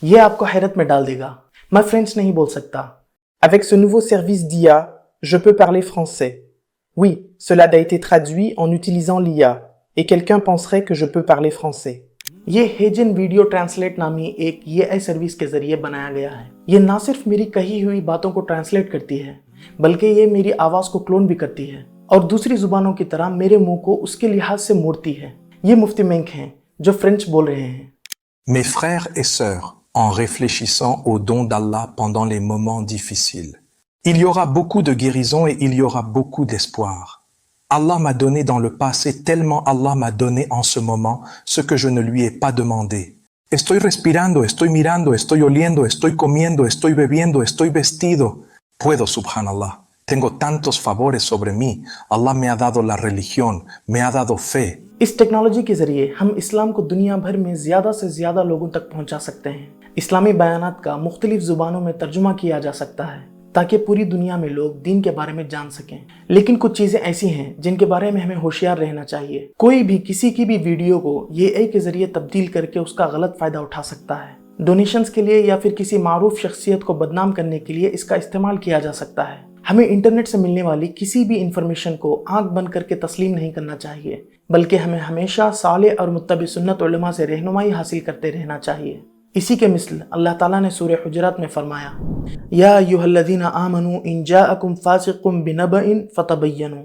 ये आपको हैरत में डाल देगा। मैं फ्रेंच नहीं बोल सकता। Avec ce nouveau service d'IA, je peux parler français. Oui, cela a été traduit en utilisant l'IA et quelqu'un penserait que je peux parler français. ये हेजन वीडियो ट्रांसलेट नामी एक AI सर्विस के जरिए बनाया गया है। ये ना सिर्फ मेरी कही हुई बातों को ट्रांसलेट करती है, बल्कि ये मेरी आवाज को क्लोन भी करती है और दूसरी जुबानों की तरह मेरे मुंह को उसके लिहाज से मोड़ती है। ये मुफ्ती मेंक हैं जो फ्रेंच बोल रहे हैं। Mes frères et sœurs, en réfléchissant au don d'Allah pendant les moments difficiles, il y aura beaucoup de guérison et il y aura beaucoup d'espoir. Allah m'a donné dans le passé tellement Allah m'a donné en ce moment ce que je ne lui ai pas demandé. Estoy respirando, estoy mirando, estoy oliendo, estoy comiendo, estoy bebiendo, estoy vestido. Puedo, subhanallah. Tengo tantos favores sobre mí. Allah me ha dado la religión, me ha dado fe. इस technology के जरिए हम इस्लाम को दुनिया भर में ज़्यादा से ज़्यादा लोगों तक पहुंचा सकते हैं। इस्लामी बयानात का मुख्तलिफ ज़ुबानों में तर्जुमा किया जा सकता है ताकि पूरी दुनिया में लोग दीन के बारे में जान सकें। लेकिन कुछ चीज़ें ऐसी हैं जिनके बारे में हमें होशियार रहना चाहिए। कोई भी किसी की भी वीडियो को AI के जरिए तब्दील करके उसका गलत फ़ायदा उठा सकता है। डोनेशंस के लिए या फिर किसी मारूफ शख्सियत को बदनाम करने के लिए इसका इस्तेमाल किया जा सकता है। हमें इंटरनेट से मिलने वाली किसी भी इंफॉर्मेशन को आंख बंद करके तस्लीम नहीं करना चाहिए, बल्कि हमें हमेशा साले और मुत्तबी सुन्नत उलमा से रहनुमाई हासिल करते रहना चाहिए। इसी के मिसल अल्लाह ताला ने सूरह हुजरात में फरमाया, या अय्युहल्लज़ीना आमनू इन जाअकुम फासिकुम बिनबइन फतबय्यनु।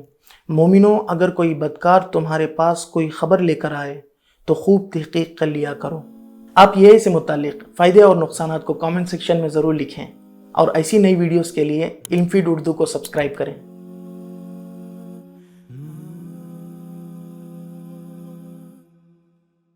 मोमिनो, अगर कोई बदकार तुम्हारे पास कोई खबर लेकर आए तो खूब तहकीक कर लिया करो। आप ये से मुतालिक फ़ायदे और नुकसानात को कमेंट सेक्शन में ज़रूर लिखें और ऐसी नई वीडियोस के लिए इल्म फीड उर्दू को सब्सक्राइब करें।